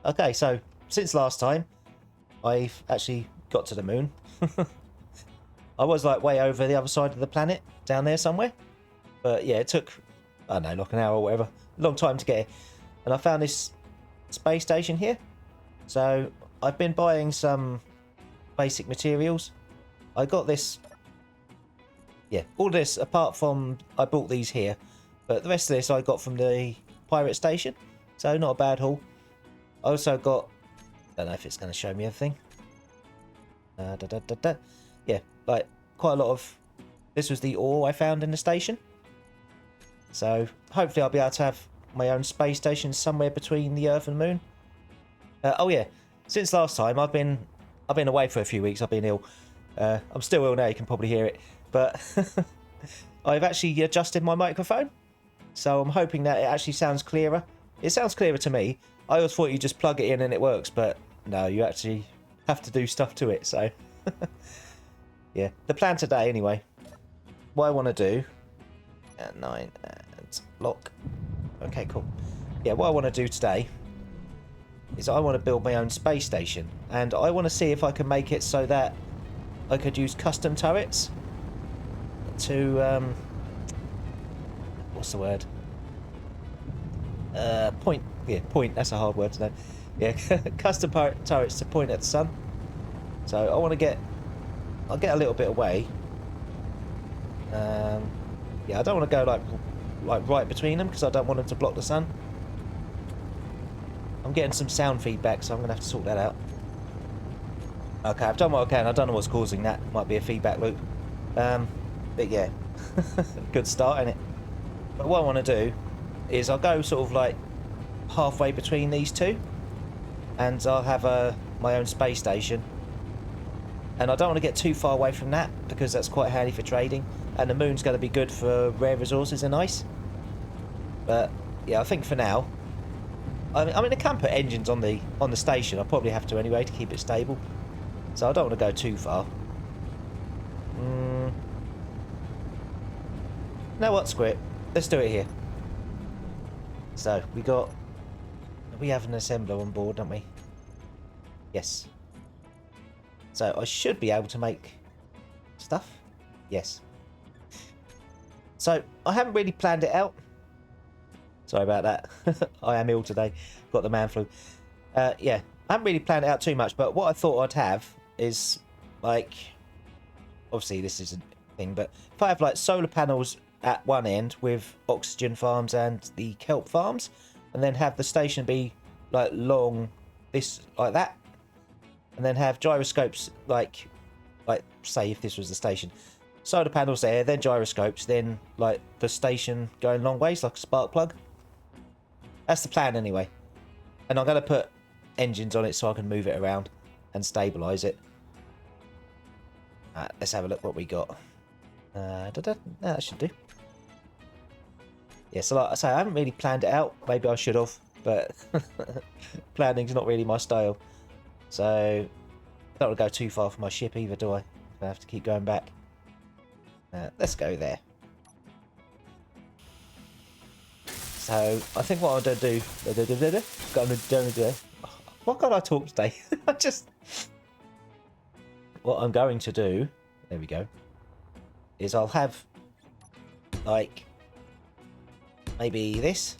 Okay, so since last time, I've actually got to the moon. I was like way over the other side of the planet, down there somewhere. But yeah, it took, I don't know, like an hour or whatever. A long time to get here. And I found this space station here. So I've been buying some basic materials. I got this, yeah, all this apart from, I bought these here. But the rest of this I got from the pirate station. So not a bad haul. I also got, don't know if it's going to show me everything. Yeah, like quite a lot of, this was the ore I found in the station. So hopefully I'll be able to have my own space station somewhere between the Earth and the Moon. Oh yeah, since last time I've been away for a few weeks. I've been ill. I'm still ill now. You can probably hear it, but I've actually adjusted my microphone, so I'm hoping that it actually sounds clearer. It sounds clearer to me. I always thought you just plug it in and it works, but no, you actually have to do stuff to it. So yeah, the plan today anyway. What I want to do. 9 and lock. Okay, cool. Yeah, what I want to do today is I want to build my own space station, and I want to see if I can make it so that I could use custom turrets to what's the word? Point. Yeah, point. That's a hard word to know. Yeah, custom turrets to point at the sun. So I want to get. I'll get a little bit away. Yeah, I don't want to go like right between them because I don't want them to block the sun. I'm getting some sound feedback, so I'm going to have to sort that out. Okay, I've done what I can. I don't know what's causing that. Might be a feedback loop. But yeah, good start, isn't it? But what I want to do is I'll go sort of like halfway between these two, and I'll have my own space station. And I don't want to get too far away from that because that's quite handy for trading. And the moon's going to be good for rare resources and ice. But yeah, I think for now, I mean, I can put engines on the station. I'll probably have to anyway to keep it stable. So I don't want to go too far. You know what? Screw it. Let's do it here. So we have an assembler on board, don't we? Yes. So I should be able to make stuff. Yes. So I haven't really planned it out. Sorry about that. I am ill today. Got the man flu. Yeah, I haven't really planned it out too much, but what I thought I'd have is like, obviously this isn't a thing, but if I have like solar panels at one end with oxygen farms and the kelp farms, and then have the station be like long, this like that, and then have gyroscopes like say if this was the station, solar panels there, then gyroscopes, then like the station going long ways like a spark plug. That's the plan anyway. And I'm going to put engines on it so I can move it around and stabilise it. Let's have a look what we got. That should do. Yeah, so like I say, I haven't really planned it out. Maybe I should have, but planning's not really my style. So I don't want to go too far from my ship either, do I? I have to keep going back. Let's go there. So I think what I'm going to do, why can't I talk today? What I'm going to do, there we go, is I'll have like maybe this.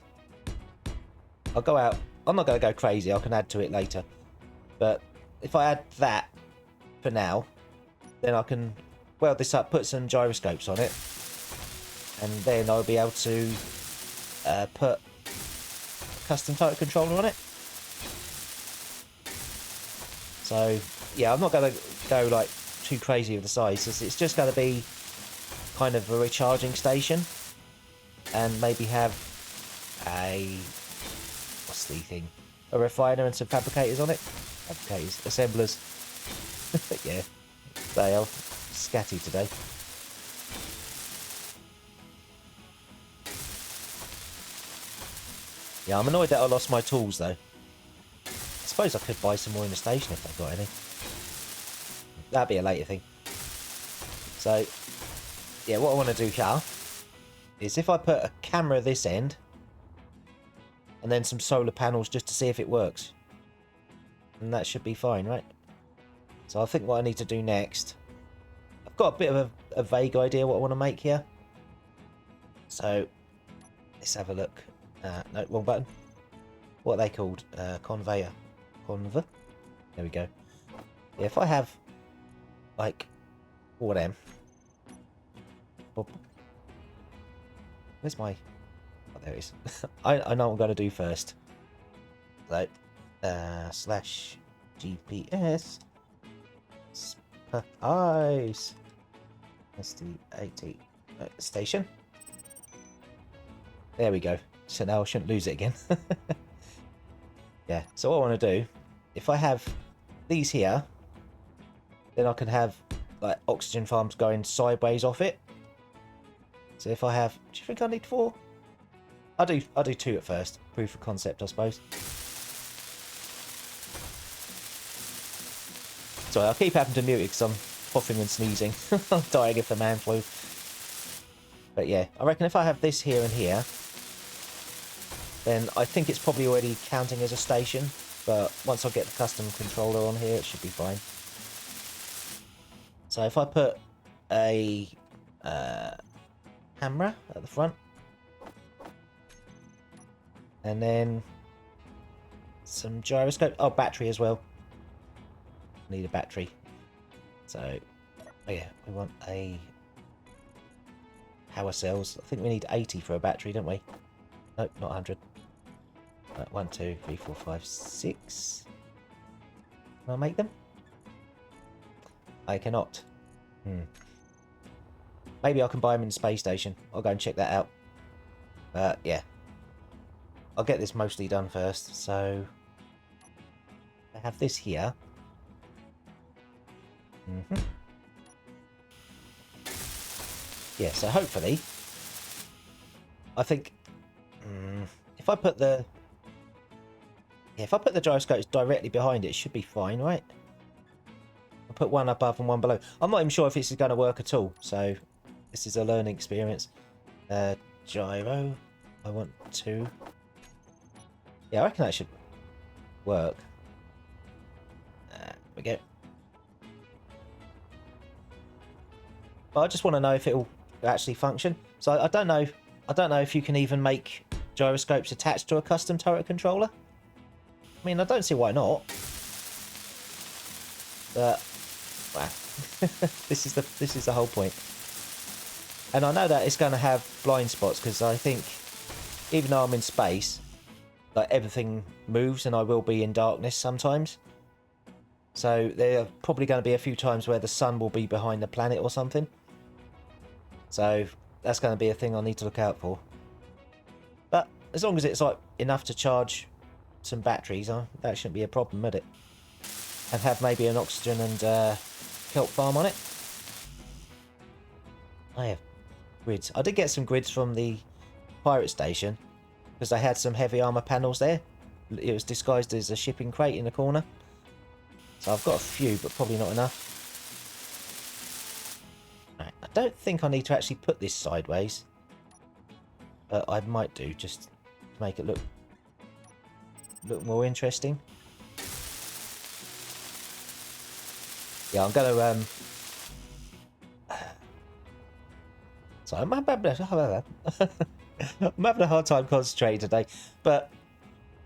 I'll go out. I'm not going to go crazy. I can add to it later. But if I add that for now, then I can weld this up, put some gyroscopes on it, and then I'll be able to put custom turret controller on it. So yeah, I'm not going to go like too crazy with the size. It's just going to be kind of a recharging station, and maybe have a what's the thing? A refiner and some fabricators on it. Fabricators, assemblers. Yeah, they are scatty today. Yeah, I'm annoyed that I lost my tools though. I suppose I could buy some more in the station if I've got any. That'd be a later thing. So, yeah, what I want to do here is if I put a camera this end and then some solar panels just to see if it works. And that should be fine, right? So I think what I need to do next... I've got a bit of a vague idea what I want to make here. So, let's have a look. No, wrong button. What are they called? Conveyor. There we go. Yeah, if I have, like, all of them. Where's my... Oh, there it is. I know what I'm going to do first. So, slash GPS. Ice. SD80 station. There we go. So now I shouldn't lose it again. Yeah, so what I want to do, if I have these here, then I can have like oxygen farms going sideways off it. So if I have, do you think I need 4? I'll do 2 at first. Proof of concept, I suppose. Sorry, I'll keep having to mute it because I'm coughing and sneezing. I'm dying of the man flu. But yeah, I reckon if I have this here and here, then I think it's probably already counting as a station. But once I get the custom controller on here, it should be fine. So if I put a camera at the front, and then some gyroscope. Oh, battery as well. Need a battery. So, oh yeah, we want a power cells. I think we need 80 for a battery, don't we? Nope, not 100. Right, 1, 2, 3, 4, 5, 6. Can I make them? I cannot. Maybe I can buy them in the space station. I'll go and check that out. Yeah. I'll get this mostly done first. So I have this here. Yeah, so hopefully, I think if I put the gyroscopes directly behind it, it should be fine, right? I'll put one above and one below. I'm not even sure if this is going to work at all, so this is a learning experience. Gyro, I want 2. Yeah, I reckon that should work. There we go. But I just want to know if it'll actually function. So I don't know. I don't know if you can even make gyroscopes attached to a custom turret controller. I mean, I don't see why not. But wow, this is the whole point. And I know that it's going to have blind spots because I think even though I'm in space, like everything moves and I will be in darkness sometimes. So there are probably going to be a few times where the sun will be behind the planet or something. So that's going to be a thing I need to look out for. But as long as it's like enough to charge some batteries, that shouldn't be a problem, would it? And have maybe an oxygen and kelp farm on it. I have grids. I did get some grids from the pirate station because they had some heavy armor panels there. It was disguised as a shipping crate in the corner. So I've got a few, but probably not enough. Right, I don't think I need to actually put this sideways. But I might do, just to make it look more interesting. Yeah, I'm going to... Sorry, I'm having a hard time concentrating today. But,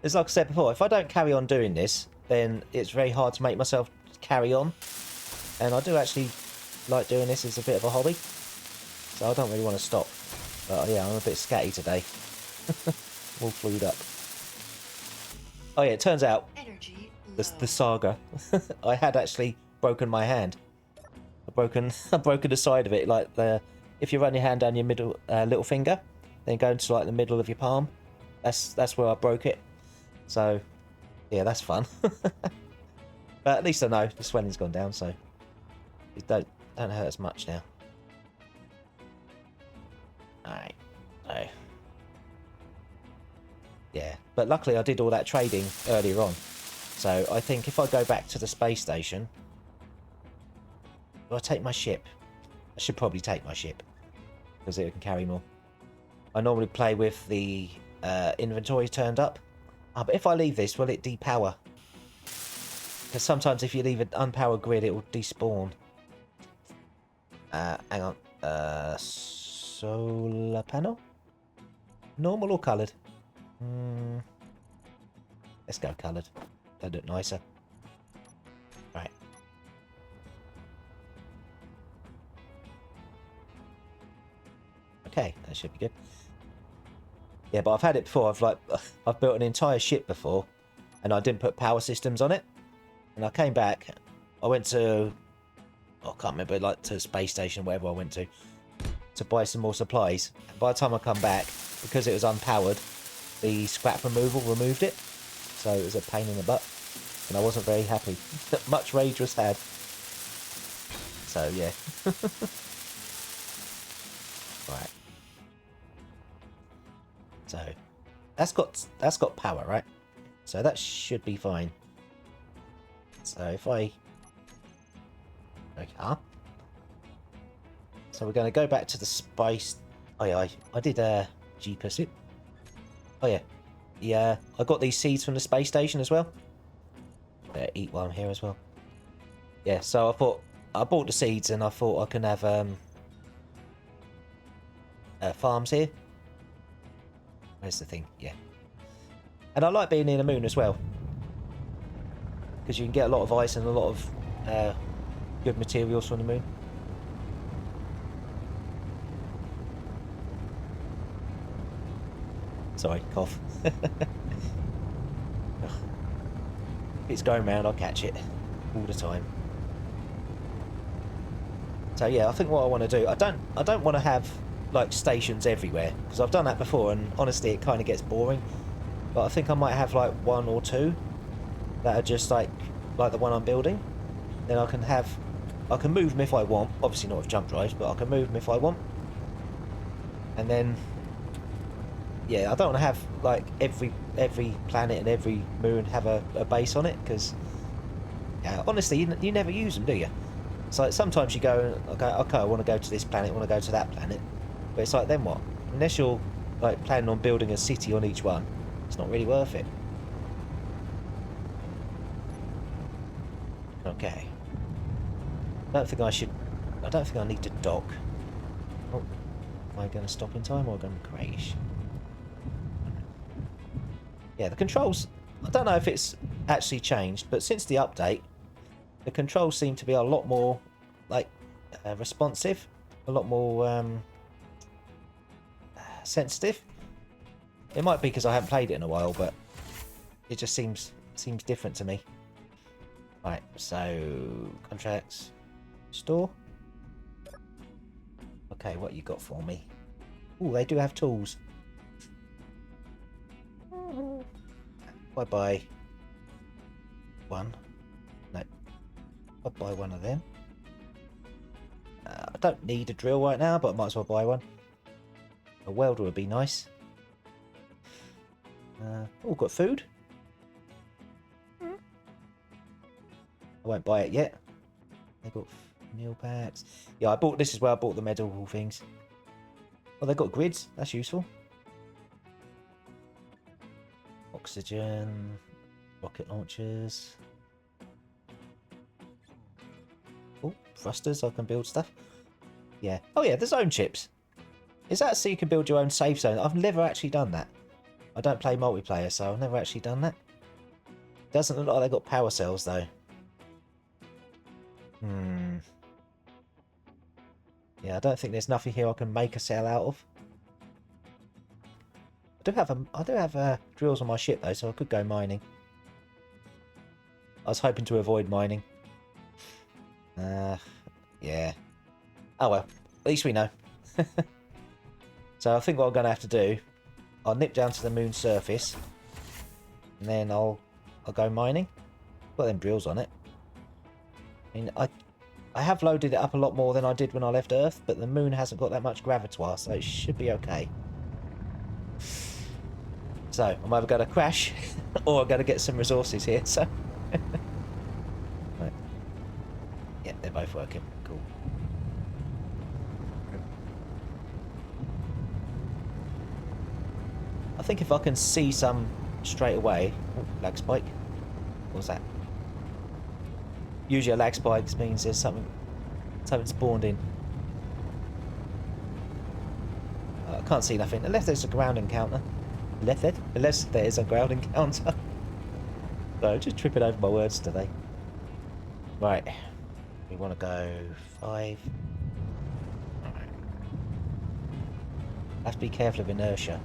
as like I said before, if I don't carry on doing this, then it's very hard to make myself carry on. And I do actually like doing this as a bit of a hobby. So I don't really want to stop. But yeah, I'm a bit scatty today. All flued up. Oh yeah, it turns out the saga. I had actually broken my hand. I've broken the side of it. Like if you run your hand down your middle little finger, then go into like the middle of your palm. That's where I broke it. So yeah, that's fun. But at least I know the swelling's gone down, so it don't hurt as much now. Alright, so yeah, but luckily I did all that trading earlier on. So I think if I go back to the space station, do I take my ship? I should probably take my ship because it can carry more. I normally play with the inventory turned up. But if I leave this, will it depower? Because sometimes if you leave an unpowered grid, it will despawn. Hang on. Solar panel? Normal or coloured? Let's go coloured. That'd look nicer. Right. Okay, that should be good. Yeah, but I've had it before. I've built an entire ship before, and I didn't put power systems on it. And I came back. I went to, I can't remember, like to space station, whatever I went to buy some more supplies. And by the time I come back, because it was unpowered, the scrap removal removed it. So it was a pain in the butt, and I wasn't very happy. Much rage was had. So yeah. Right. So that's got power, right? So that should be fine. So if I okay, so we're going to go back to the space. Oh yeah, I did Jeepers. Oh yeah, yeah. I got these seeds from the space station as well. Eat while I'm here as well. Yeah. So I bought the seeds, and I thought I can have farms here. Where's the thing? Yeah. And I like being near the moon as well, because you can get a lot of ice and a lot of good materials from the moon. Sorry, cough. If it's going round, I'll catch it all the time. So yeah, I think what I want to do, I don't want to have like stations everywhere, because I've done that before, and honestly it kind of gets boring. But I think I might have like one or two that are just like the one I'm building. Then I can move them if I want. Obviously not with jump drives, but I can move them if I want. And then, yeah, I don't want to have like every planet and every moon have a base on it, because honestly you never use them, do you? It's like sometimes you go, okay, I want to go to this planet, I want to go to that planet, but it's like, then what? Unless you're like planning on building a city on each one, it's not really worth it. Okay. I don't think I need to dock. Oh, am I going to stop in time, or am I going to crash? Yeah, the controls, I don't know if it's actually changed, but since the update, the controls seem to be a lot more like responsive, a lot more sensitive. It might be because I haven't played it in a while, but it just seems different to me. Right, so contracts, store. Okay, what you got for me? Oh, they do have tools. Bye bye. One. No. I'll buy one of them. I don't need a drill right now, but I might as well buy one. A welder would be nice. Oh, got food. I won't buy it yet. They got meal packs. Yeah, this is where I bought the medieval things. Oh, they got grids. That's useful. Oxygen. Rocket launchers. Oh, thrusters. I can build stuff. Yeah. Oh yeah, the zone chips. Is that so you can build your own safe zone? I've never actually done that. I don't play multiplayer, so I've never actually done that. Doesn't look like they got power cells though. Yeah, I don't think there's nothing here I can make a cell out of. I do have drills on my ship though, so I could go mining. I was hoping to avoid mining. Yeah. Oh well, at least we know. So I think what I'm going to have to do, I'll nip down to the moon's surface, and then I'll go mining. Got them drills on it. I mean, I have loaded it up a lot more than I did when I left Earth, but the moon hasn't got that much gravitoire, so it should be okay. So I'm either going to crash, or I'm going to get some resources here. So, right. Yeah, they're both working. Cool. I think if I can see some straight away. Oh, lag spike. What was that? Usually a lag spike means there's something spawned in. I can't see nothing unless there's a ground encounter. Unless there's a ground encounter. So just tripping over my words today. Right, we want to go 5. Have to be careful of inertia.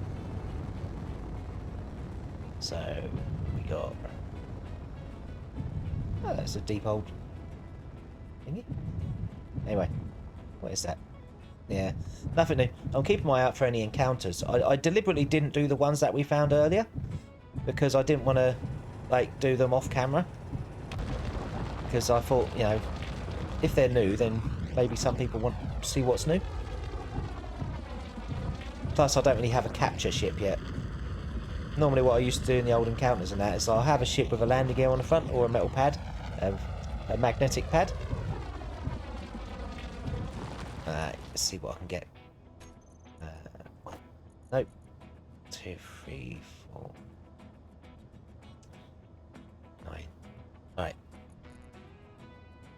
So we got. Oh, that's a deep old thingy. Anyway, what is that? Yeah, nothing new. I'm keeping my eye out for any encounters. I deliberately didn't do the ones that we found earlier because I didn't want to like do them off camera. Because I thought, you know, if they're new, then maybe some people want to see what's new. Plus, I don't really have a capture ship yet. Normally what I used to do in the old encounters and that is I'll have a ship with a landing gear on the front or a metal pad, a magnetic pad. Let's see what I can get. 1, nope. 2, 3, 4, 9. Alright.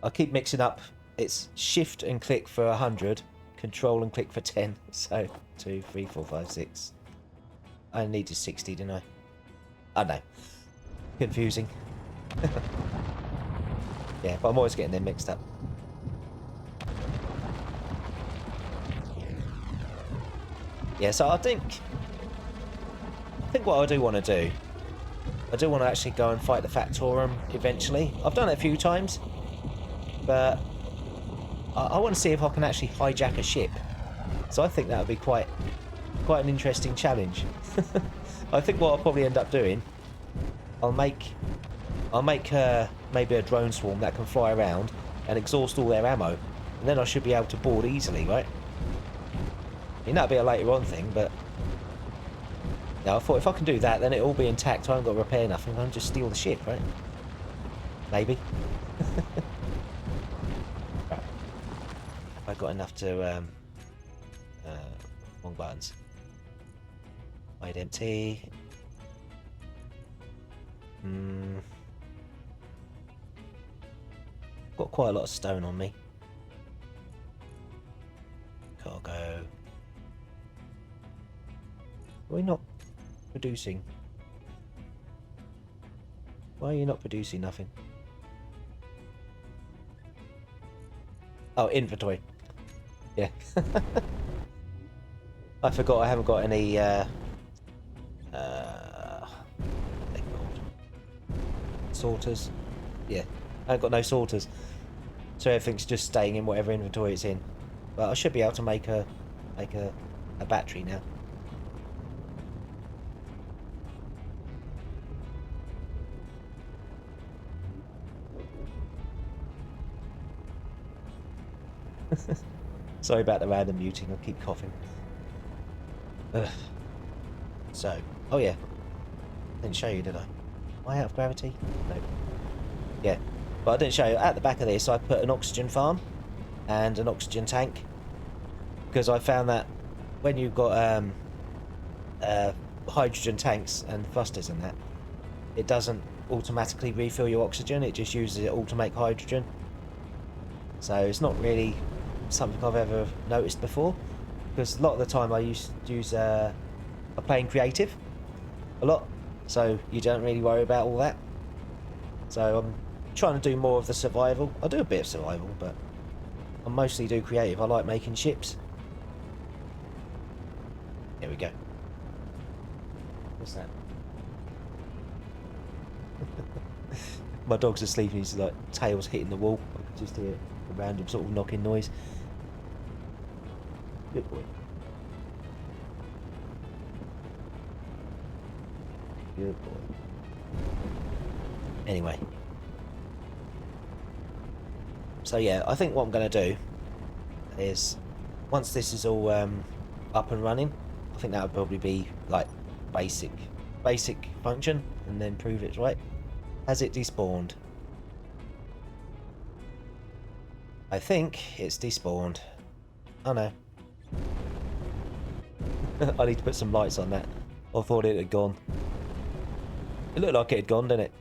I'll keep mixing up. It's shift and click for 100, control and click for 10. So 2, 3, 4, 5, 6. I needed 60, didn't I? I know. Confusing. Yeah, but I'm always getting them mixed up. Yeah, so I think what I do want to do, I do want to actually go and fight the Factorum eventually. I've done it a few times, but I want to see if I can actually hijack a ship. So I think that would be quite an interesting challenge. I think what I'll probably end up doing, I'll make maybe a drone swarm that can fly around and exhaust all their ammo, and then I should be able to board easily, right? I mean, that'll be a later on thing, but yeah, I thought if I can do that, then it'll all be intact. I haven't got to repair nothing. I can just steal the ship, right? Maybe. Right. Have I got enough to wrong buttons? Wide empty. Got quite a lot of stone on me. Cargo. Are we not producing? Why are you not producing nothing? Oh, inventory. Yeah. I forgot I haven't got any sorters. Yeah, I haven't got no sorters. So everything's just staying in whatever inventory it's in. But I should be able to make a battery now. Sorry about the random muting, I'll keep coughing. Ugh. So, oh yeah, didn't show you, did I? Am I out of gravity? No. Yeah, but I didn't show you. At the back of this, I put an oxygen farm and an oxygen tank because I found that when you've got hydrogen tanks and thrusters and that, it doesn't automatically refill your oxygen. It just uses it all to make hydrogen. So it's not really something I've ever noticed before, because a lot of the time I used to use I play in creative a lot, so you don't really worry about all that. So I'm trying to do more of the survival. I do a bit of survival, but I mostly do creative. I like making ships. Here we go. What's that? My dog's asleep and he's like tails hitting the wall. I can just hear a random sort of knocking noise. Good boy. Good boy. Anyway. So yeah, I think what I'm going to do is, once this is all up and running, I think that would probably be like basic function, and then prove it's right. Has it despawned? I think it's despawned. Oh no. I need to put some lights on that. I thought it had gone. It looked like it had gone, didn't it?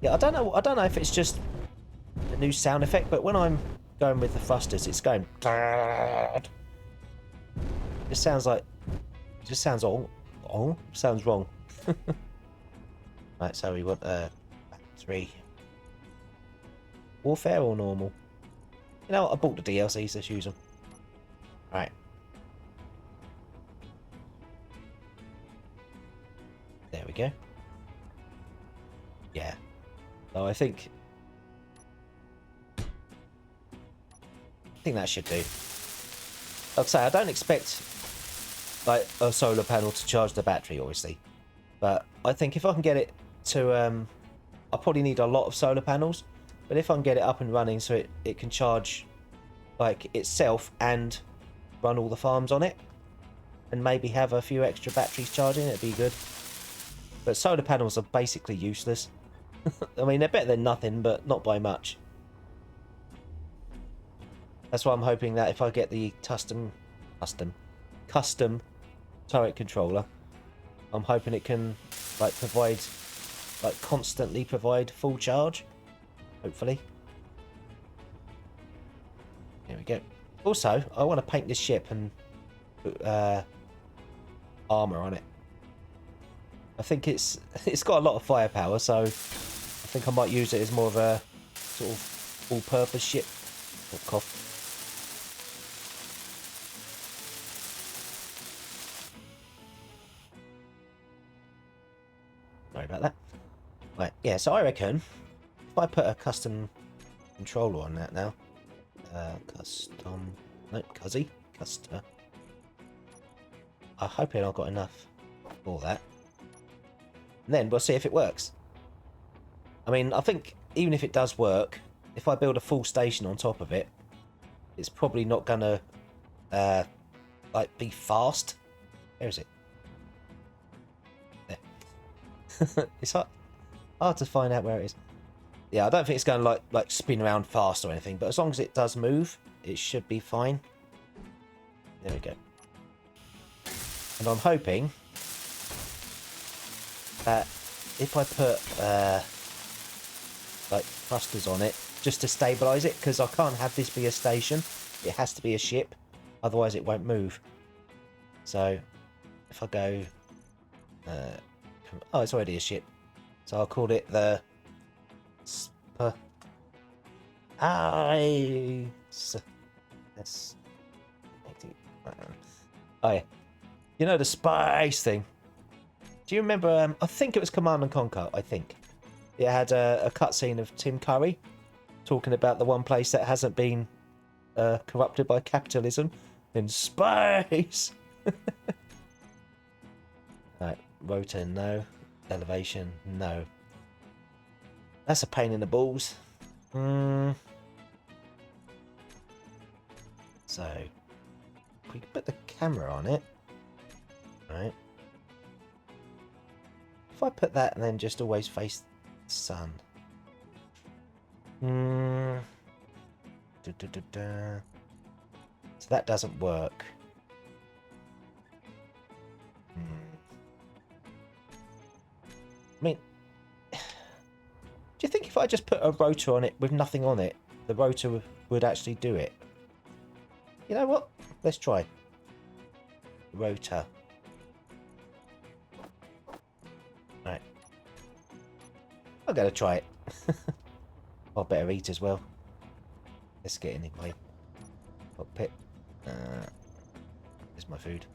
Yeah, I don't know. I don't know if it's just a new sound effect, but when I'm going with the thrusters, it's going. It sounds like. It just sounds all. Oh, sounds wrong. Right, so we want 3. Warfare or normal? You know what? I bought the DLCs. Let's use them. Right. There we go. Yeah. So I think that should do. Like I say, I don't expect like a solar panel to charge the battery, obviously, but I think if I can get it to, I probably need a lot of solar panels, but if I can get it up and running so it can charge like itself and run all the farms on it, and maybe have a few extra batteries charging, it'd be good. But solar panels are basically useless. I mean, they're better than nothing, but not by much. That's why I'm hoping that if I get the custom turret controller, I'm hoping it can like constantly provide full charge. Hopefully. There we go. Also, I want to paint this ship and put armor on it. I think it's got a lot of firepower, so I think I might use it as more of a sort of all-purpose ship. Oh, cough. Sorry about that. Right, yeah, so I reckon if I put a custom controller on that now, custom, no, custom. I'm hoping I've got enough for that. And then we'll see if it works. I mean, I think even if it does work, if I build a full station on top of it, it's probably not gonna like be fast. Where is it? There. It's hard to find out where it is. Yeah, I don't think it's going to like spin around fast or anything, but as long as it does move, it should be fine. There we go. And I'm hoping that if I put like thrusters on it just to stabilize it, because I can't have this be a station, it has to be a ship, otherwise it won't move. So if I go oh, it's already a ship, so I'll call it the oh yeah, you know the spice thing. Do you remember? I think it was Command and Conquer. I think it had a cutscene of Tim Curry talking about the one place that hasn't been corrupted by capitalism in space. Right, rotor no, elevation no. That's a pain in the balls. So we can put the camera on it, right? If I put that and then just always face the sun. So that doesn't work. I mean, do you think if I just put a rotor on it with nothing on it, the rotor would actually do it? You know what? Let's try. Rotor. Right. I'm going to try it. I better eat as well. Let's get in my cockpit. There's my food.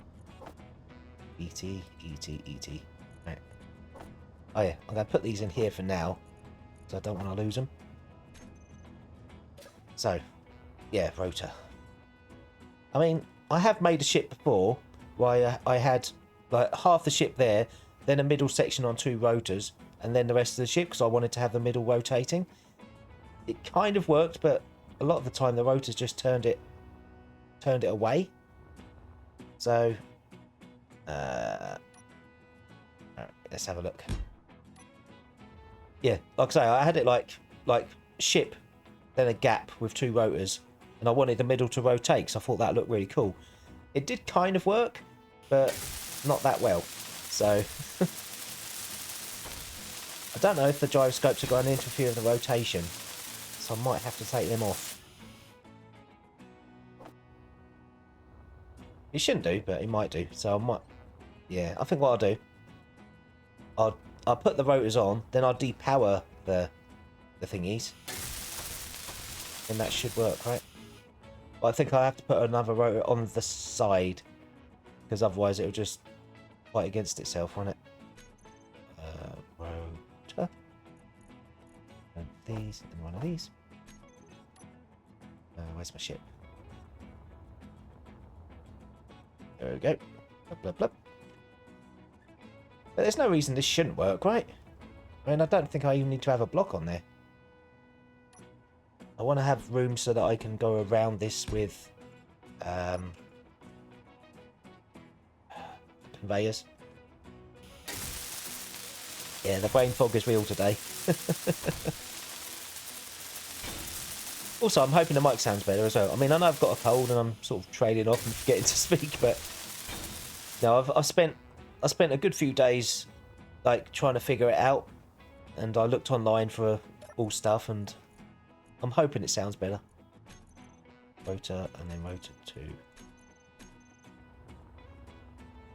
E.T. E.T. E.T. Right. Oh yeah, I'm going to put these in here for now, because I don't want to lose them. So, yeah, rotor. I mean, I have made a ship before where I had like half the ship there, then a middle section on 2 rotors, and then the rest of the ship because I wanted to have the middle rotating. It kind of worked, but a lot of the time the rotors just turned it away. So, alright, let's have a look. Yeah, like I say, I had it like ship, then a gap with 2 rotors, and I wanted the middle to rotate because I thought that looked really cool. It did kind of work, but not that well. So I don't know if the gyroscopes are going to interfere with the rotation, so I might have to take them off. He shouldn't do, but he might do. So I might. Yeah, I think what I'll do, I'll put the rotors on, then I'll depower the thingies, and that should work, right? But I think I have to put another rotor on the side, because otherwise it'll just fight against itself, won't it? Rotor. And these, and one of these. Where's my ship? There we go. Blah, blah, blah. But there's no reason this shouldn't work, right? I mean, I don't think I even need to have a block on there. I want to have room so that I can go around this with conveyors. Yeah, the brain fog is real today. Also, I'm hoping the mic sounds better as well. I mean, I know I've got a cold and I'm sort of trailing off and forgetting to speak, but no, I've spent a good few days like trying to figure it out, and I looked online for all stuff, and I'm hoping it sounds better. Rotor and then rotor 2.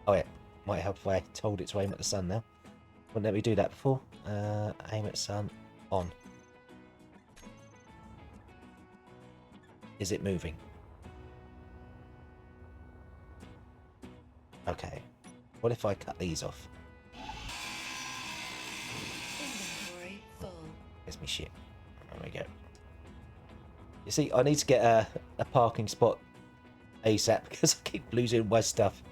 Oh yeah, might help if I told it to aim at the sun now. Wouldn't let me do that before. Aim at sun on. Is it moving? Okay. What if I cut these off? Inventory full. Here's my shit. There we go. You see, I need to get a parking spot ASAP because I keep losing my stuff.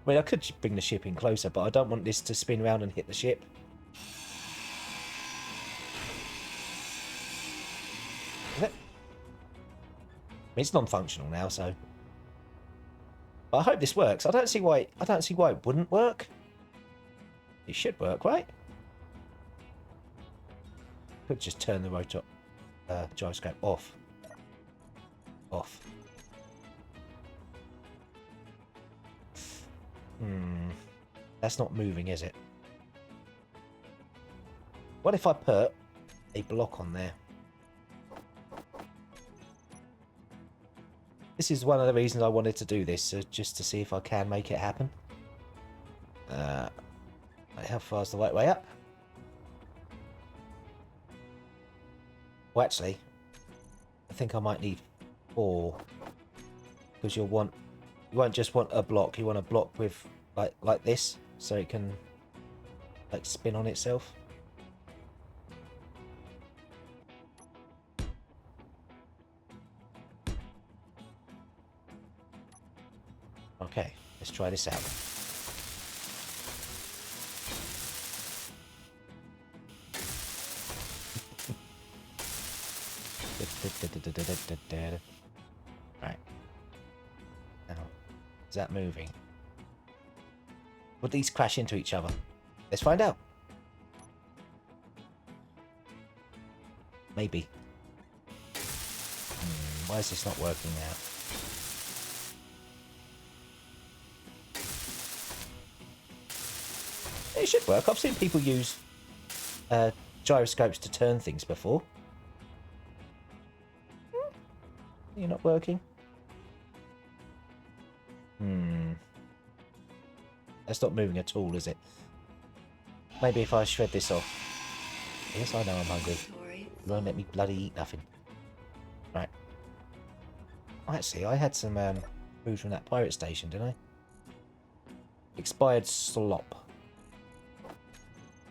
I mean, I could bring the ship in closer, but I don't want this to spin around and hit the ship. Is it? I mean, it's non-functional now, so. But I hope this works. I don't see why it wouldn't work. It should work, right? Could just turn the rotor gyroscope off. Off. That's not moving, is it? What if I put a block on there? This is one of the reasons I wanted to do this, just to see if I can make it happen. How far is the right way up? Well, actually, I think I might need 4, because you won't just want a block. You want a block with like this, so it can like spin on itself. Okay, let's try this out. Right. Now, is that moving? Would these crash into each other? Let's find out. Maybe. Why is this not working now? It should work. I've seen people use gyroscopes to turn things before. You're not working? That's not moving at all, is it? Maybe if I shred this off. Yes, I know I'm hungry. You won't let me bloody eat nothing. Right. Actually, I had some food from that pirate station, didn't I? Expired slop.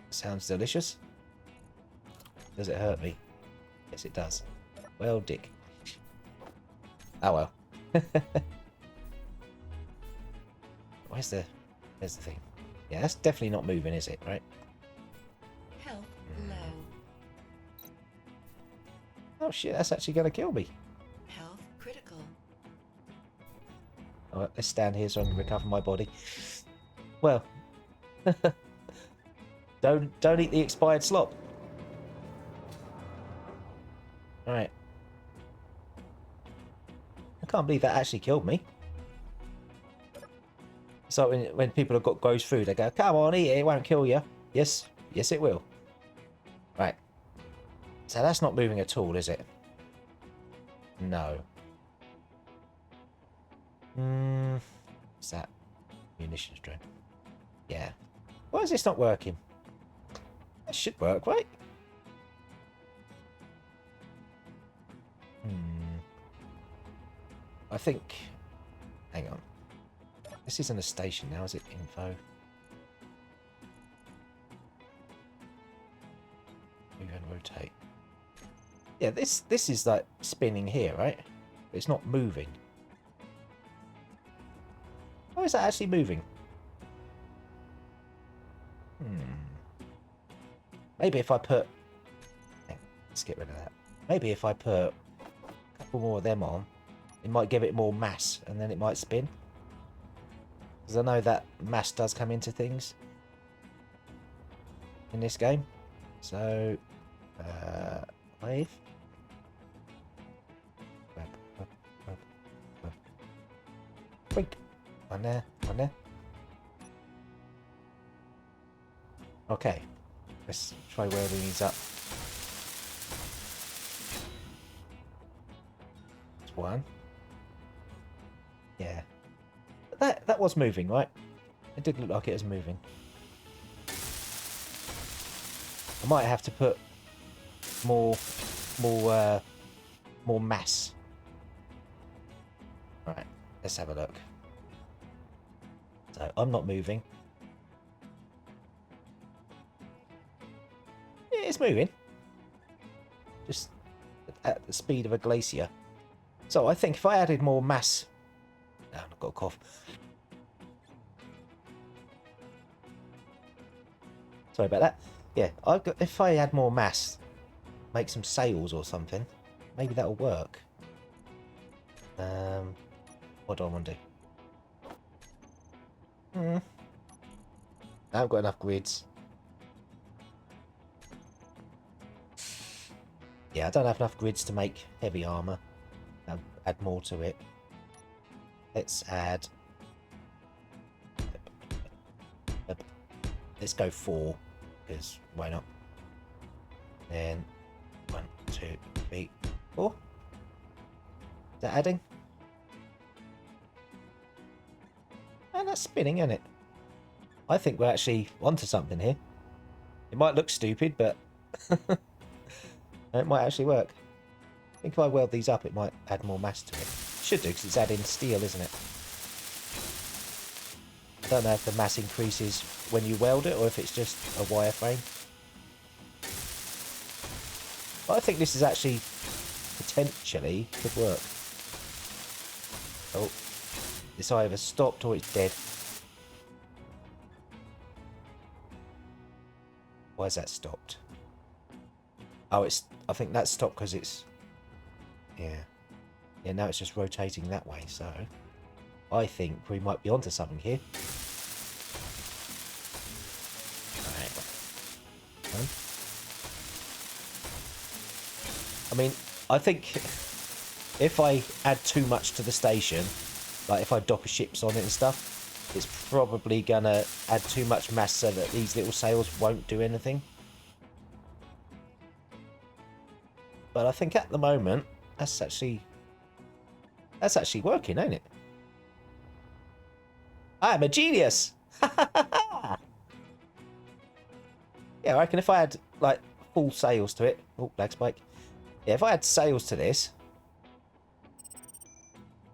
Sounds delicious. Does it hurt me? Yes, it does. Well, dick. Oh well. There's the thing. Yeah, that's definitely not moving, is it? Right? Health low. Oh shit, that's actually going to kill me. Health critical. Alright, let's stand here so I can recover my body. Well. Don't eat the expired slop. Alright. I can't believe that actually killed me. So when people have got gross food, they go, come on, eat it, it won't kill you. Yes, it will. So that's not moving at all, is it? No. What's that? Munitions drone. Yeah. Why is this not working? That should work, right? I think... Hang on. This isn't a station now, is it? Info. Move and rotate. Yeah, this is like spinning here, right? It's not moving. How is that actually moving? Maybe if I put... Let's get rid of that. Maybe if I put a couple more of them on, it might give it more mass, and then it might spin. Because I know that mass does come into things in this game. So, 5. Wait. One there, one there. Okay. Let's try welding these up. That's one. Yeah. But that was moving, right? It did look like it was moving. I might have to put more mass. Right, let's have a look. So I'm not moving. Yeah, it's moving. Just at the speed of a glacier. So I think if I added more mass... Oh, I've got a cough. Sorry about that. Yeah, if I add more mass, make some sails or something, maybe that'll work. What do I want to do? I haven't got enough grids. Yeah, I don't have enough grids to make heavy armor. I'll add more to it. Let's add... Let's go 4, because why not? Then 1, 2, 3, 4. Is that adding? And that's spinning, isn't it? I think we're actually onto something here. It might look stupid, but it might actually work. I think if I weld these up, it might add more mass to it. Should do, because it's adding steel, isn't it? I don't know if the mass increases when you weld it, or if it's just a wireframe. But I think this is actually potentially could work. Oh, it's either stopped or it's dead. Why is that stopped? Oh, I think that's stopped because it's... Yeah. Yeah, now it's just rotating that way, so... I think we might be onto something here. Alright. I mean, I think if I add too much to the station, like if I dock ships on it and stuff, it's probably gonna add too much mass so that these little sails won't do anything. But I think at the moment, that's actually working, ain't it? I'm a genius! Yeah, I reckon if I had, like, full sails to it... Oh, lag spike. Yeah, if I had sails to this...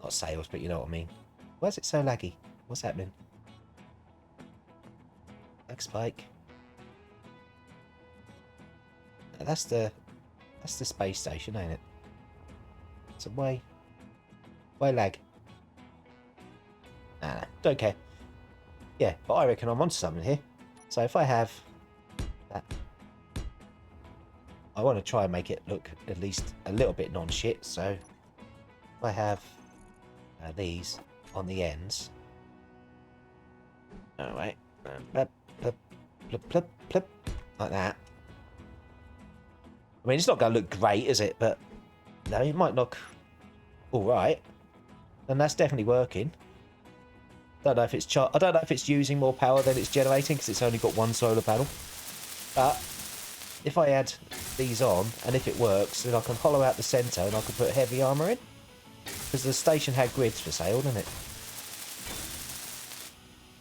Not sails, but you know what I mean. Why is it so laggy? What's happening? Lag spike. Now, that's the space station, ain't it? So why lag? Nah, don't care. Yeah, but I reckon I'm onto something here. So if I have that, I want to try and make it look at least a little bit non-shit. So if I have these on the ends, all right, plop, plop, plop, plop, plop, like that. I mean, it's not going to look great, is it? But no, it might look all right, and that's definitely working. Don't know if it's I don't know if it's using more power than it's generating because it's only got one solar panel. But if I add these on, and if it works, then I can hollow out the centre and I can put heavy armour in. Because the station had grids for sale, didn't it?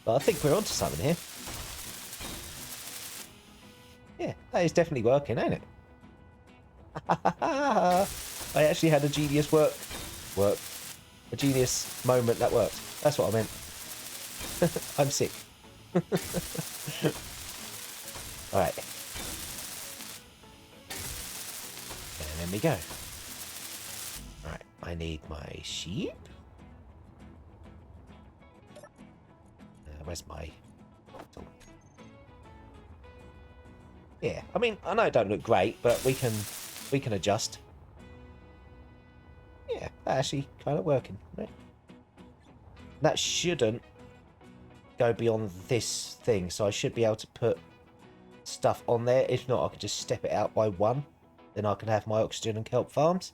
But I think we're onto something here. Yeah, that is definitely working, ain't it? I actually had a genius a genius moment that worked. That's what I meant. I'm sick. Alright. And then we go. Alright, I need my sheep. Where's my... Yeah, I mean, I know it don't look great, but we can adjust. Yeah, that actually kind of working, right? That shouldn't go beyond this thing, so I should be able to put stuff on there. If not, I could just step it out by 1. Then I can have my oxygen and kelp farms.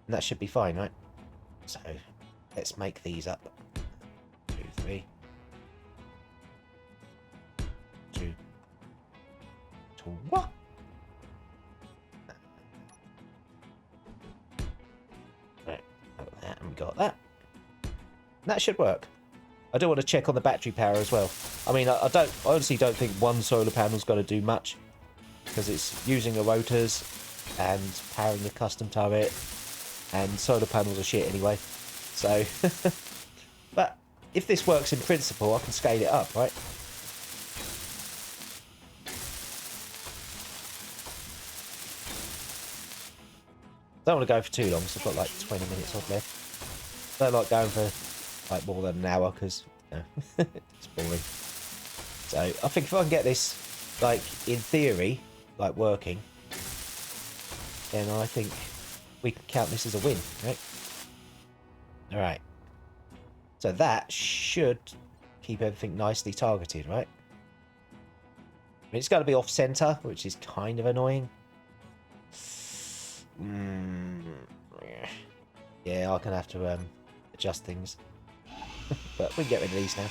And that should be fine, right? So, let's make these up. 2, 3. 2. 2. What? Right, got that, and we got that. And that should work. I do want to check on the battery power as well. I mean, I honestly don't think one solar panel's going to do much, because it's using the rotors and powering the custom turret, and solar panels are shit anyway. So, but if this works in principle, I can scale it up, right? Don't want to go for too long, so I've got like 20 minutes off left. Don't like going for like more than an hour, because you know, it's boring. So I think if I can get this, like in theory, like working, then I think we can count this as a win, right? Alright. So that should keep everything nicely targeted, right? I mean, it's got to be off-center, which is kind of annoying. Yeah, I'm going to have to adjust things. But we can get rid of these now.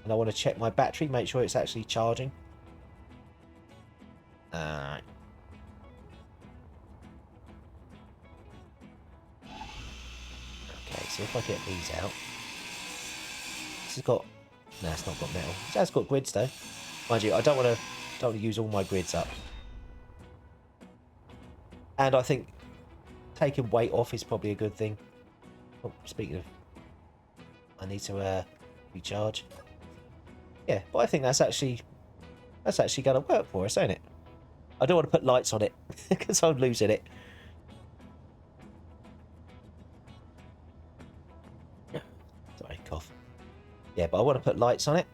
And I want to check my battery, make sure it's actually charging. Alright. Okay, so if I get these out... This has got... No, it's not got metal. It has got grids though. Mind you, I don't want to use all my grids up. And I think taking weight off is probably a good thing. Oh, speaking of... I need to recharge. Yeah, but I think that's actually going to work for us, ain't it? I don't want to put lights on it, because I'm losing it. Sorry, cough. Yeah, but I want to put lights on it,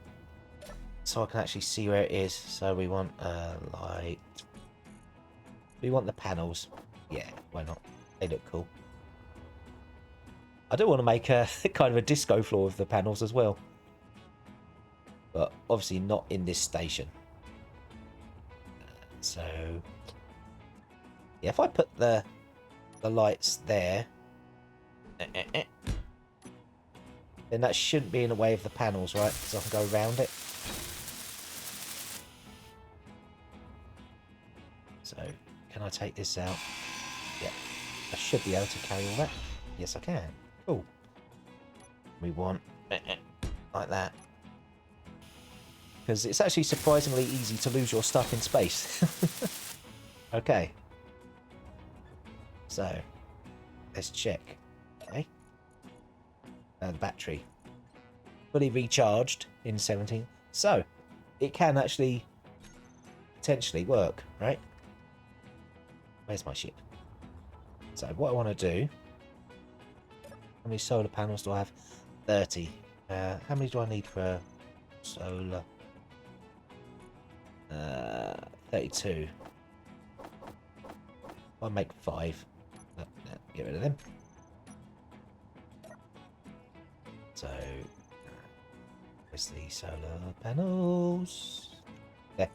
so I can actually see where it is. So we want light. We want the panels. Yeah, why not? They look cool. I do want to make a kind of a disco floor of the panels as well. But obviously not in this station. So yeah, if I put the lights there, then that shouldn't be in the way of the panels, right? Because I can go around it. So can I take this out? Yeah, I should be able to carry all that. Yes, I can. Cool. We want like that. Because it's actually surprisingly easy to lose your stuff in space. Okay. So, let's check. Okay. The battery. Fully recharged in 17. So, it can actually potentially work, right? Where's my ship? So, what I want to do... How many solar panels do I have? 30. How many do I need for solar? 32. I'll make 5. No, get rid of them. So, where's the solar panels? There.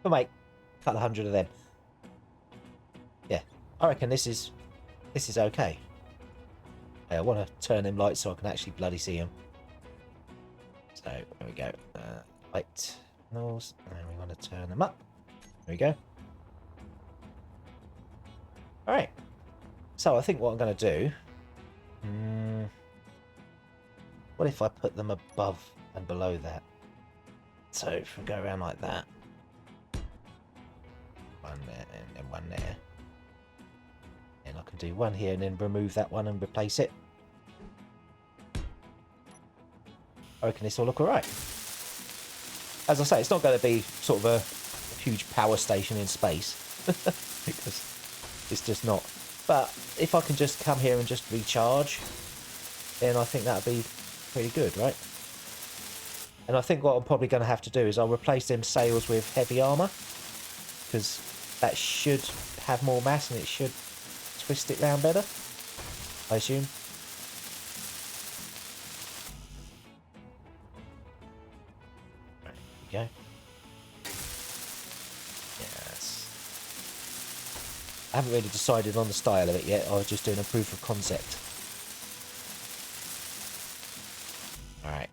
We'll make a couple of hundred of them. Yeah, I reckon this is okay. I want to turn them lights so I can actually bloody see them. So, there we go. Light. Those, and we want to turn them up. There we go. Alright. So I think what I'm going to do... what if I put them above and below that? So if we go around like that. One there and then one there. And I can do one here and then remove that one and replace it. I reckon this will look alright. As I say, it's not going to be sort of a huge power station in space. Because it's just not. But if I can just come here and just recharge, then I think that would be pretty good, right? And I think what I'm probably going to have to do is I'll replace them sails with heavy armour. Because that should have more mass and it should twist it round better, I assume. Right, there we go. Yes. I haven't really decided on the style of it yet. I was just doing a proof of concept. Alright.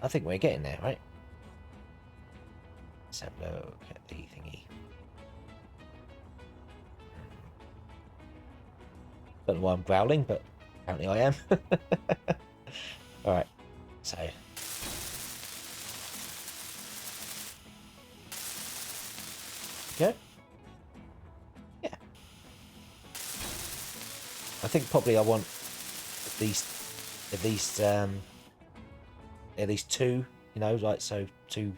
I think we're getting there, right? Let's have a look at the thingy. Don't know why I'm growling, but apparently I am. Alright, so. Okay. Yeah. I think probably I want at least two, you know, like so two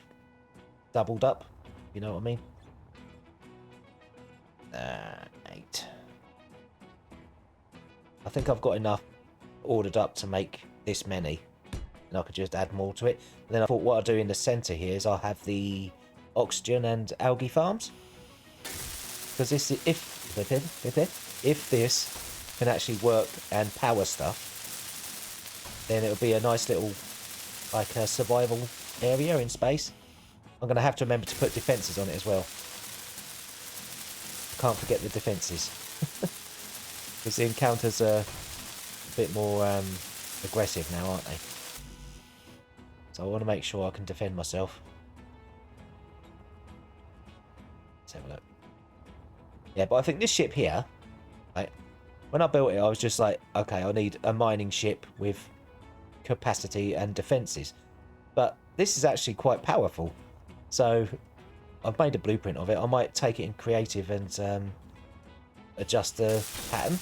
doubled up, you know what I mean? 8. I think I've got enough ordered up to make this many, and I could just add more to it. And then I thought what I'll do in the centre here is I'll have the oxygen and algae farms, because this, if this can actually work and power stuff, then it'll be a nice little like a survival area in space. I'm going to have to remember to put defences on it as well. Can't forget the defences. Because the encounters are a bit more aggressive now, aren't they? So I want to make sure I can defend myself. Let's have a look. Yeah, but I think this ship here, like, when I built it, I was just like, okay, I need a mining ship with capacity and defences. But this is actually quite powerful. So I've made a blueprint of it. I might take it in creative and adjust the pattern.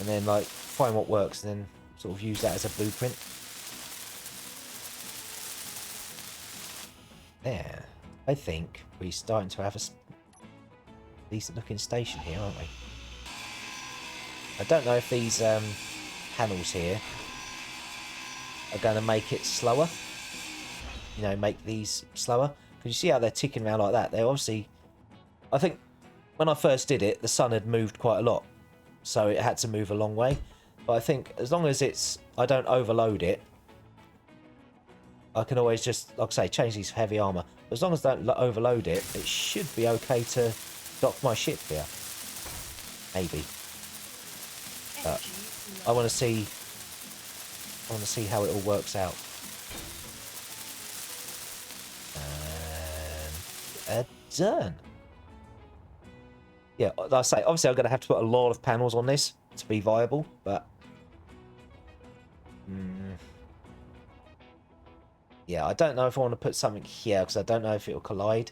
And then like find what works and then sort of use that as a blueprint. There. I think we're starting to have a decent looking station here, aren't we? I don't know if these panels here are going to make it slower. You know, make these slower. Because you see how they're ticking around like that. They're obviously... I think when I first did it, the sun had moved quite a lot. So it had to move a long way. But I think as long as it's... I don't overload it. I can always just, like I say, change these heavy armour. As long as I don't overload it, it should be okay to dock my ship here. Maybe. But I want to see... I want to see how it all works out. And done. Yeah, like I say, obviously I'm going to have to put a lot of panels on this to be viable, but... yeah, I don't know if I want to put something here, because I don't know if it'll collide,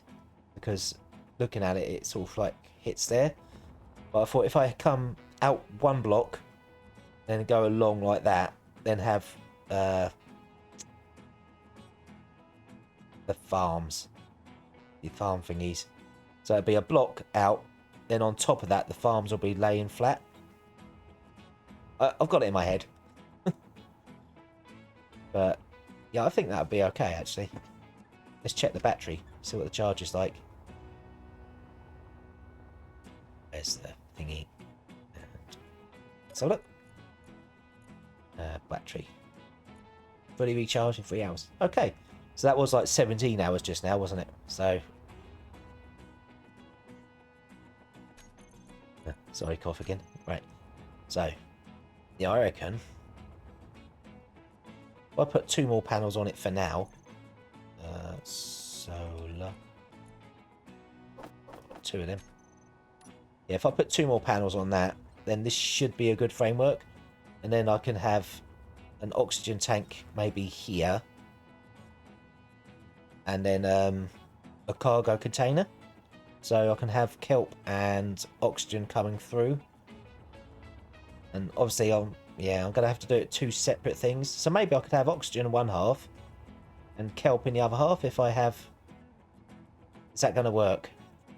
because looking at it, it sort of like hits there. But I thought if I come out one block, then go along like that, then have the farms, the farm thingies. So it'd be a block out, then on top of that, the farms will be laying flat. I've got it in my head. But yeah, I think that would be okay, actually. Let's check the battery, see what the charge is like. There's the thingy. So look. Battery. Fully recharged in 3 hours. Okay. So that was like 17 hours just now, wasn't it? So... sorry, cough again. Right. So, yeah, I reckon... I'll put 2 more panels on it for now. Solar. 2 of them. Yeah, if I put 2 more panels on that, then this should be a good framework. And then I can have an oxygen tank maybe here. And then a cargo container. So I can have kelp and oxygen coming through. And obviously, I'm going to have to do it 2 separate things. So maybe I could have oxygen in one half and kelp in the other half if I have... Is that going to work?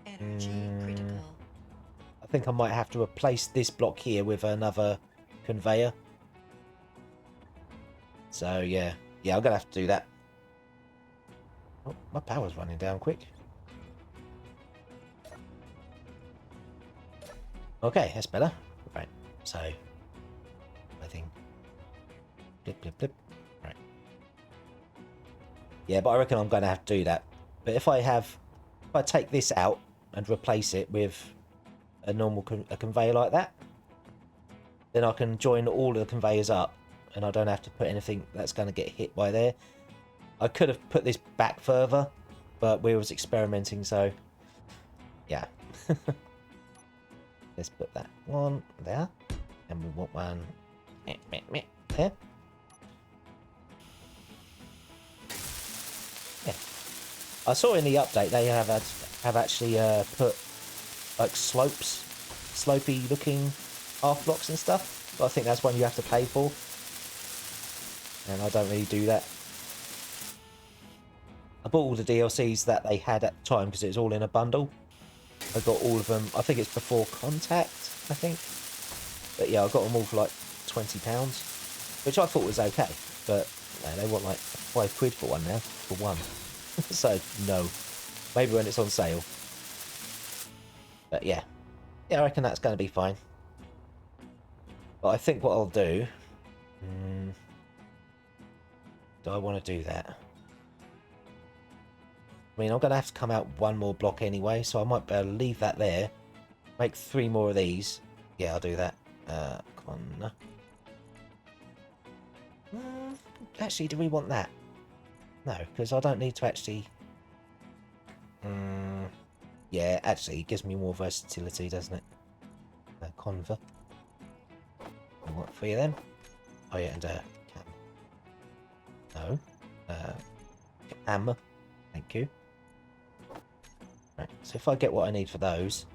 Energy critical. I think I might have to replace this block here with another conveyor. So, yeah. Yeah, I'm going to have to do that. Oh, my power's running down quick. Okay, that's better. Right, so... I think... Blip, blip, blip. Right. Yeah, but I reckon I'm going to have to do that. But if I take this out and replace it with a normal conveyor like that, then I can join all of the conveyors up and I don't have to put anything that's going to get hit by there. I could have put this back further, but we was experimenting, so yeah. Let's put that one there, and we want one there. Yeah. I saw in the update they have actually put like slopey looking half blocks and stuff. But I think that's one you have to pay for, and I don't really do that. I bought all the DLCs that they had at the time because it was all in a bundle. I got all of them. I think it's before Contact, I think. But yeah, I got them all for like £20, which I thought was okay. But no, they want like £5 for one now, for one. So no, maybe when it's on sale. But yeah, I reckon that's going to be fine. But I think what I'll do. Do I want to do that? I mean, I'm going to have to come out one more block anyway, so I might be able to leave that there. Make 3 more of these. Yeah, I'll do that. Come on. Actually, do we want that? No, because I don't need to actually... yeah, actually, it gives me more versatility, doesn't it? Conver. I want 3 of them. Oh, yeah, and cam. No. Am. Thank you. Right, so if I get what I need for those,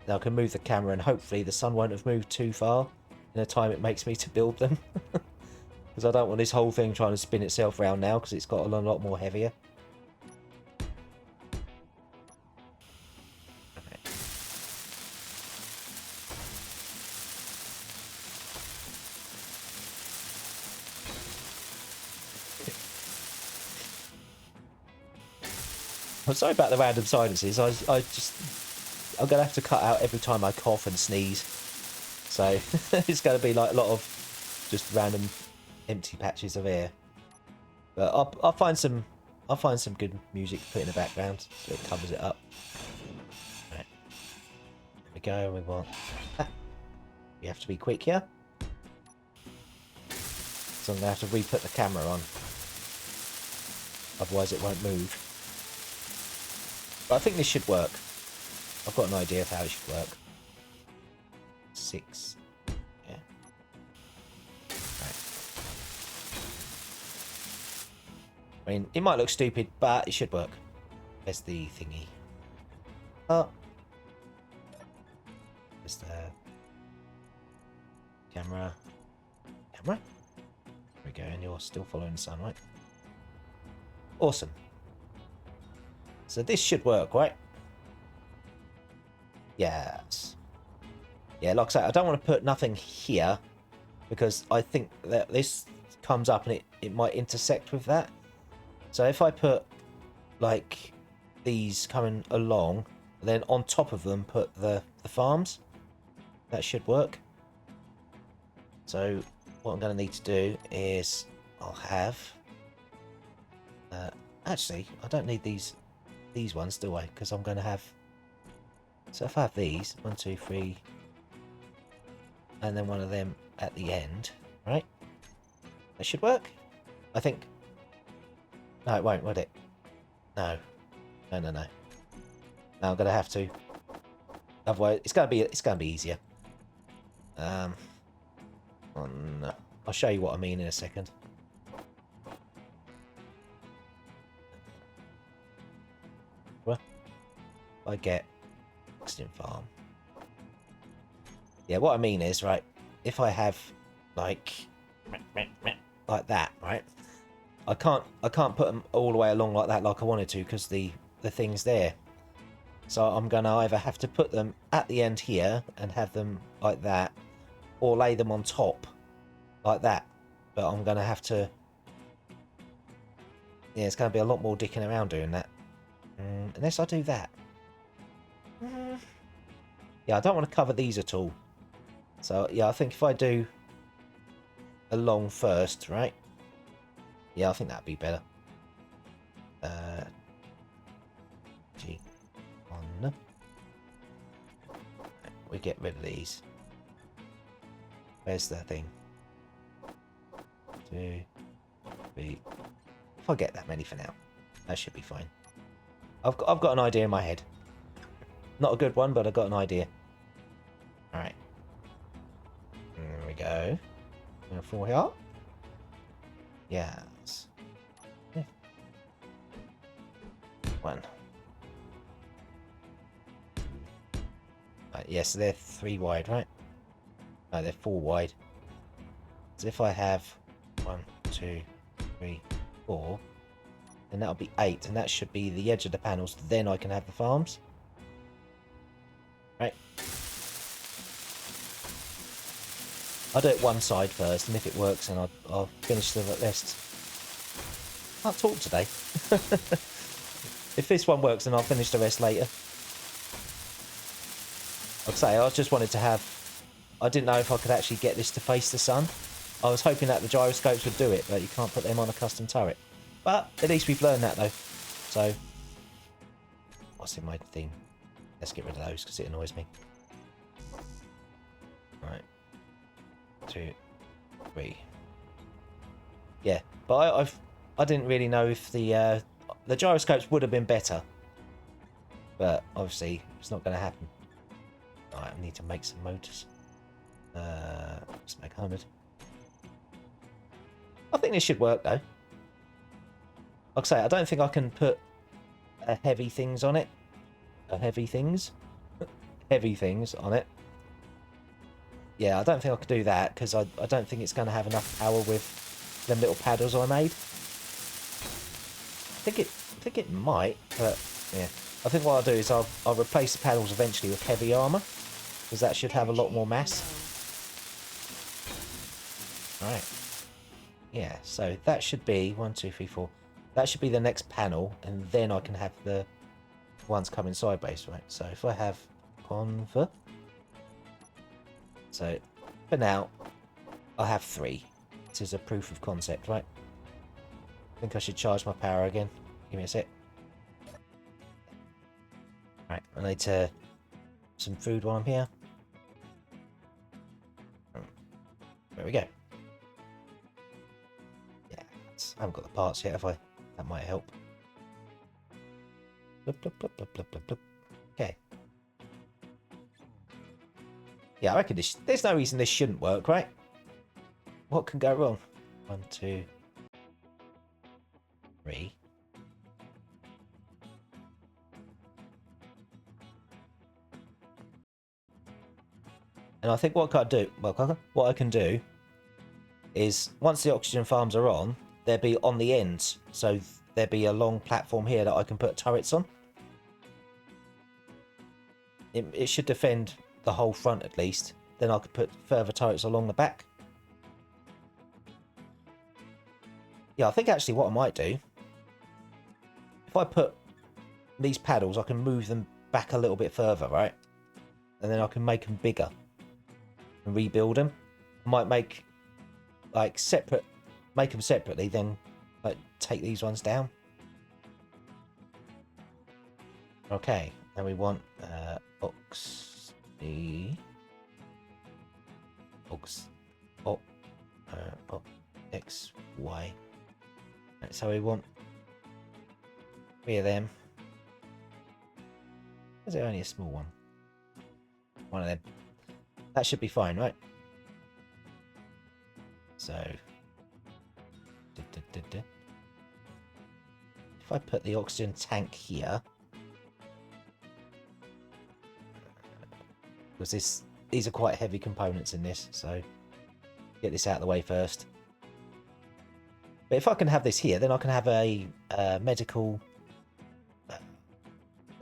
then I can move the camera and hopefully the sun won't have moved too far in the time it makes me to build them. Because I don't want this whole thing trying to spin itself around now because it's got a lot more heavier. Okay. I'm sorry about the random silences. I'm gonna have to cut out every time I cough and sneeze. So it's gonna be like a lot of just random empty patches of air. But I'll find some good music to put in the background so it covers it up. Right. There we go. We want that. We have to be quick here. So I'm gonna have to re-put the camera on. Otherwise it won't move. But I think this should work. I've got an idea of how it should work. 6. Yeah. Right. I mean, it might look stupid, but it should work. There's the thingy. Oh. There's the camera. Camera? There we go, and you're still following the sun, right? Awesome. So this should work, right? Yes. Yeah, like I say, I don't want to put nothing here because I think that this comes up and it might intersect with that. So if I put like these coming along, then on top of them put the farms, that should work. So what I'm going to need to do is I'll have... actually, I don't need these ones, do I? Because I'm going to have... So if I have these, 1, 2, 3, and then one of them at the end, right? That should work. I think... No, it won't, would it? No. No, no, no. No, I'm going to have to. Otherwise, it's going to be easier. Oh, no. I'll show you what I mean in a second. Well, I get Oxygen Farm. Yeah, what I mean is, right, if I have like that, right? I can't put them all the way along like that like I wanted to because the thing's there. So I'm going to either have to put them at the end here and have them like that, or lay them on top like that. But I'm going to have to... Yeah, it's going to be a lot more dicking around doing that. Unless I do that. Yeah, I don't want to cover these at all. So, yeah, I think if I do along first, right? Yeah, I think that'd be better. G on. We get rid of these. Where's the thing? 2, 3. If I get that many for now, that should be fine. I've got an idea in my head. Not a good one, but I've got an idea. All right. There we go. For here. Yes. Yeah. 1. Right, yes, they're 3 wide, right? No, they're 4 wide. So if I have 1, 2, 3, 4, then that'll be 8, and that should be the edge of the panels. Then I can have the farms. Right. I'll do it one side first, and if it works, then I'll finish the rest. I can't talk today. If this one works, then I'll finish the rest later. I'd say I just wanted to have... I didn't know if I could actually get this to face the sun. I was hoping that the gyroscopes would do it, but you can't put them on a custom turret. But at least we've learned that, though. So, what's in my thing? Let's get rid of those, because it annoys me. Right. 2, 3. Yeah, but I didn't really know if the gyroscopes would have been better. But, obviously, it's not going to happen. Right, I need to make some motors. Let's make 100. I think this should work, though. Like I say, I don't think I can put heavy things on it. Heavy things? Heavy things on it. Yeah, I don't think I could do that, because I don't think it's going to have enough power with them little paddles I made. I think it might, but yeah. I think what I'll do is I'll replace the paddles eventually with heavy armour, because that should have a lot more mass. Right. Yeah, so that should be 1, 2, 3, 4. That should be the next panel, and then I can have the ones coming sideways, right? So if I have convert, so for now I have 3. This is a proof of concept, right? I think I should charge my power again. Give me a sec. Right, I need to some food while I'm here. There we go. Yeah, I haven't got the parts yet, have I? That might help. Blup, blup, blup, blup, blup, blup, blup. Okay. Yeah, I reckon there's no reason this shouldn't work, right? What can go wrong? 1, 2, 3. And I think what I can do is once the oxygen farms are on, they'll be on the ends. So there'll be a long platform here that I can put turrets on. It should defend the whole front at least. Then I could put further turrets along the back. Yeah, I think actually what I might do, if I put these paddles, I can move them back a little bit further, right? And then I can make them bigger and rebuild them. I might make like make them separately, then like take these ones down. Okay, and we want X, Y. Right, so we want 3 of them. Is there only a small one? One of them. That should be fine, right? So, if I put the oxygen tank here, because these are quite heavy components in this, so get this out of the way first. But if I can have this here, then I can have a medical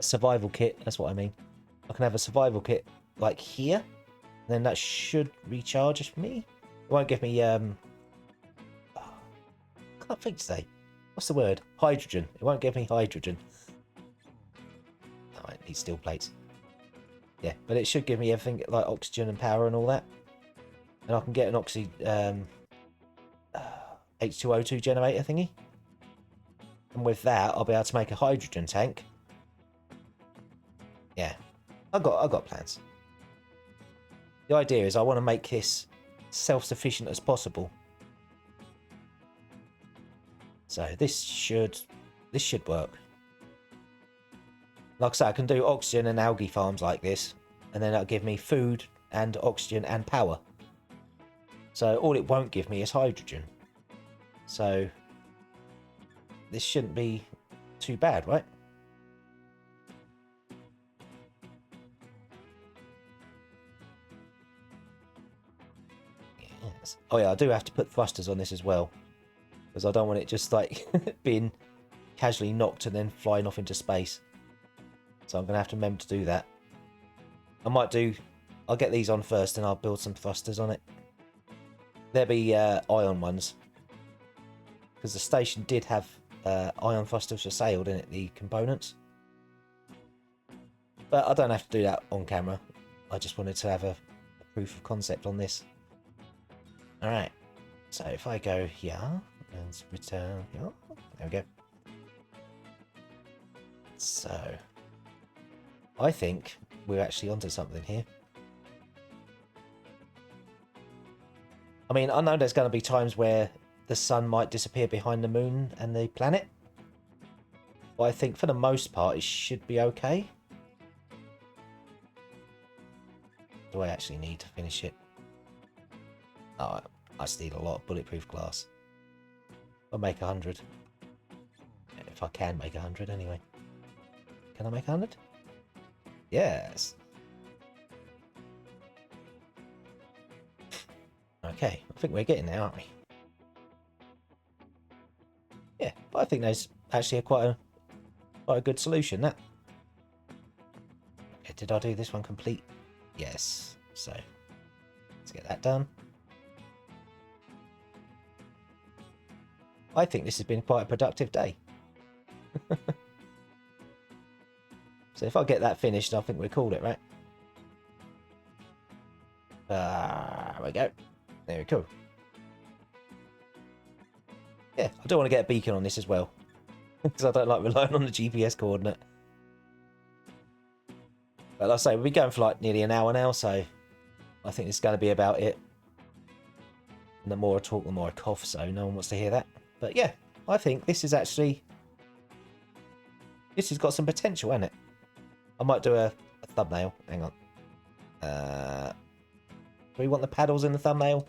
survival kit. That's what I mean. I can have a survival kit like here, and then that should recharge for me. It won't give me I can't think today. What's the word? Hydrogen. It won't give me hydrogen. Oh, I need steel plates. Yeah, but it should give me everything like oxygen and power and all that. And I can get an H2O2 generator thingy. And with that, I'll be able to make a hydrogen tank. Yeah, I got plans. The idea is I want to make this self-sufficient as possible. So this should work. Like I say, I can do oxygen and algae farms like this, and then that'll give me food and oxygen and power. So all it won't give me is hydrogen. So this shouldn't be too bad, right? Yes. Oh yeah, I do have to put thrusters on this as well, because I don't want it just like being casually knocked and then flying off into space. So I'm going to have to remember to do that. I'll get these on first and I'll build some thrusters on it. There'll be ion ones. Because the station did have ion thrusters for sale, didn't it? The components. But I don't have to do that on camera. I just wanted to have a proof of concept on this. Alright. So if I go here and return here. There we go. So I think we're actually onto something here. I mean, I know there's going to be times where the sun might disappear behind the moon and the planet. But I think for the most part it should be okay. Do I actually need to finish it? Oh, I just need a lot of bulletproof glass. I'll make 100. If I can make 100 anyway. Can I make 100? Yes. Okay, I think we're getting there, aren't we? Yeah, but I think there's actually quite a good solution, that. Okay, did I do this one complete? Yes. So, let's get that done. I think this has been quite a productive day. So if I get that finished, I think we called it, right? There we go. There we go. Yeah, I do want to get a beacon on this as well. Because I don't like relying on the GPS coordinate. But like I say, we'll be going for like nearly an hour now, so I think this is going to be about it. And the more I talk, the more I cough, so no one wants to hear that. But yeah, I think this is actually... This has got some potential, hasn't it? I might do a thumbnail. Hang on. Do we want the paddles in the thumbnail?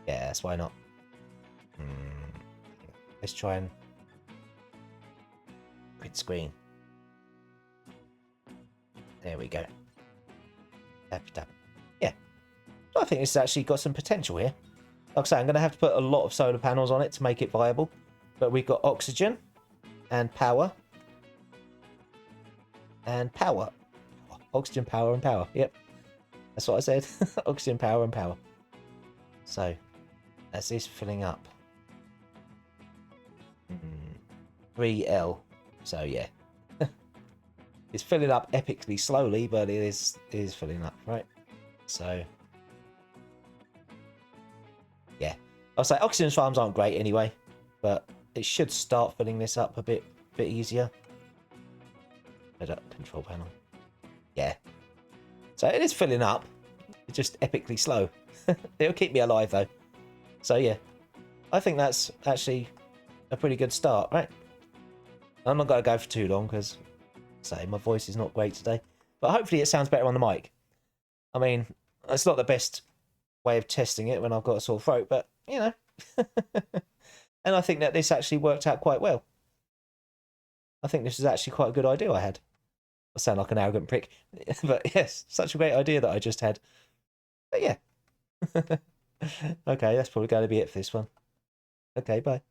Yes, why not? Let's try and print screen. There we go. Tap, tap. Yeah. I think it's actually got some potential here. Like I say, I'm going to have to put a lot of solar panels on it to make it viable. But we've got oxygen and power. And power. Oxygen, power, and power. Yep. That's what I said. Oxygen, power, and power. So, as this filling up. 3L. So, yeah. It's filling up epically slowly, but it is filling up, right? So, yeah. I'll say oxygen farms aren't great anyway, but it should start filling this up a bit easier. Control panel. Yeah. So it is filling up. It's just epically slow. It'll keep me alive though. So yeah. I think that's actually a pretty good start, right? I'm not going to go for too long because, say, my voice is not great today. But hopefully it sounds better on the mic. I mean, it's not the best way of testing it when I've got a sore throat, but, you know. And I think that this actually worked out quite well. I think this is actually quite a good idea I had. I sound like an arrogant prick. But yes, such a great idea that I just had. But yeah. Okay, that's probably going to be it for this one. Okay, bye.